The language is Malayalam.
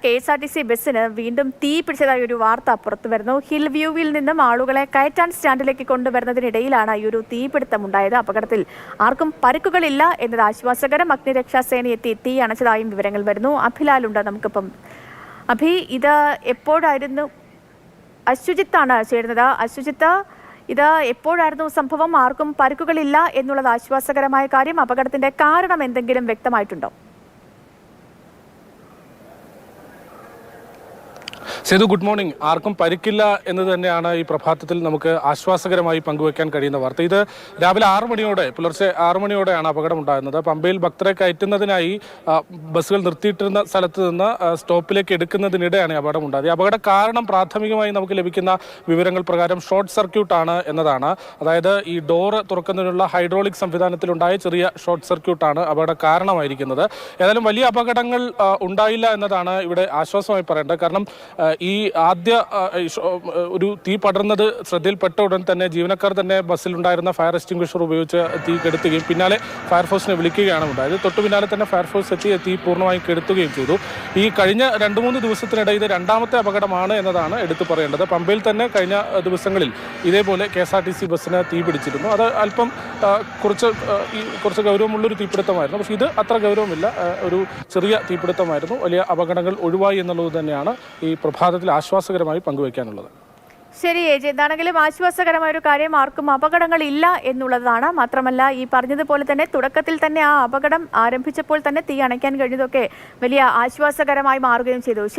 KSRTC ബസ്സിന് വീണ്ടും തീ പിടിച്ചതായി ഒരു വാർത്ത പുറത്തു വരുന്നു. ഹിൽ വ്യൂവിൽ നിന്നും ആളുകളെ കയറ്റാൻ സ്റ്റാൻഡിലേക്ക് കൊണ്ടുവരുന്നതിനിടയിലാണ് ഈ ഒരു തീപിടുത്തമുണ്ടായത്. അപകടത്തിൽ ആർക്കും പരിക്കുകളില്ല എന്നത് ആശ്വാസകരം. അഗ്നിരക്ഷാസേന എത്തി തീ അണച്ചതായും വിവരങ്ങൾ വരുന്നു. അഭിലാലുണ്ട് നമുക്കിപ്പം. അഭി, ഇത് എപ്പോഴായിരുന്നു? അശ്വജിത്താണ് ചേരുന്നത്. അശ്വജിത്ത്, ഇത് എപ്പോഴായിരുന്നു സംഭവം? ആർക്കും പരിക്കുകളില്ല എന്നുള്ളത് ആശ്വാസകരമായ കാര്യം. അപകടത്തിന്റെ കാരണം എന്തെങ്കിലും വ്യക്തമായിട്ടുണ്ടോ? Sethu, good morning. ആർക്കും പരിക്കില്ല എന്ന് തന്നെയാണ് ഈ പ്രഭാതത്തിൽ നമുക്ക് ആശ്വാസകരമായി പങ്കുവയ്ക്കാൻ കഴിയുന്ന വാർത്ത. ഇത് രാവിലെ 6 മണിയോടെ, പുലർച്ചെ 6 മണിയോടെയാണ് അപകടം ഉണ്ടാകുന്നത്. പമ്പയിൽ ഭക്തരെ കയറ്റുന്നതിനായി ബസ്സുകൾ നിർത്തിയിട്ടിരുന്ന സ്ഥലത്ത് നിന്ന് സ്റ്റോപ്പിലേക്ക് എടുക്കുന്നതിനിടെയാണ് അപകടം ഉണ്ടായത്. ഈ അപകട കാരണം പ്രാഥമികമായി നമുക്ക് ലഭിക്കുന്ന വിവരങ്ങൾ പ്രകാരം ഷോർട്ട് സർക്യൂട്ടാണ് എന്നതാണ്. അതായത് ഈ ഡോറ് തുറക്കുന്നതിനുള്ള ഹൈഡ്രോളിക് സംവിധാനത്തിലുണ്ടായ ചെറിയ ഷോർട്ട് സർക്യൂട്ടാണ് അപകട കാരണമായിരിക്കുന്നത്. ഏതായാലും വലിയ അപകടങ്ങൾ ഉണ്ടായില്ല എന്നതാണ് ഇവിടെ ആശ്വാസമായി പറയേണ്ടത്. കാരണം ഈ ആദ്യ ഒരു തീ പടർന്നത് ശ്രദ്ധയിൽപ്പെട്ട ഉടൻ തന്നെ ജീവനക്കാർ തന്നെ ബസ്സിലുണ്ടായിരുന്ന ഫയർ എക്സ്റ്റിംഗ്വിഷർ ഉപയോഗിച്ച് തീ കെടുത്തുകയും പിന്നാലെ ഫയർഫോഴ്സിനെ വിളിക്കുകയാണ് ഉണ്ടായത്. തൊട്ടു പിന്നാലെ തന്നെ ഫയർഫോഴ്സ് എത്തി തീ പൂർണ്ണമായും കെടുത്തുകയും ചെയ്തു. ഈ കഴിഞ്ഞ 2-3 ദിവസത്തിനിടെ ഇത് രണ്ടാമത്തെ അപകടമാണ് എന്നതാണ് എടുത്തു പറയേണ്ടത്. പമ്പയിൽ തന്നെ കഴിഞ്ഞ ദിവസങ്ങളിൽ ഇതേപോലെ KSRTC ബസ്സിന് തീ പിടിച്ചിരുന്നു. അത് അല്പം കുറച്ച് ഗൗരവമുള്ളൊരു തീപിടുത്തമായിരുന്നു. പക്ഷേ ഇത് അത്ര ഗൗരവമില്ല, ഒരു ചെറിയ തീപിടുത്തമായിരുന്നു. വലിയ അപകടങ്ങൾ ഒഴിവായി എന്നുള്ളത് തന്നെയാണ് ഈ പ്രഭാതത്തിൽ ആശ്വാസകരമായി പങ്കുവയ്ക്കാനുള്ളത്. ശരി ഏജ്, എന്താണെങ്കിലും ആശ്വാസകരമായ ഒരു കാര്യം, ആർക്കും അപകടങ്ങളില്ല എന്നുള്ളതാണ്. മാത്രമല്ല, ഈ പറഞ്ഞതുപോലെ തന്നെ തുടക്കത്തിൽ തന്നെ ആ അപകടം ആരംഭിച്ചപ്പോൾ തന്നെ തീ അണയ്ക്കാൻ കഴിഞ്ഞതൊക്കെ വലിയ ആശ്വാസകരമായി മാറുകയും ചെയ്തു.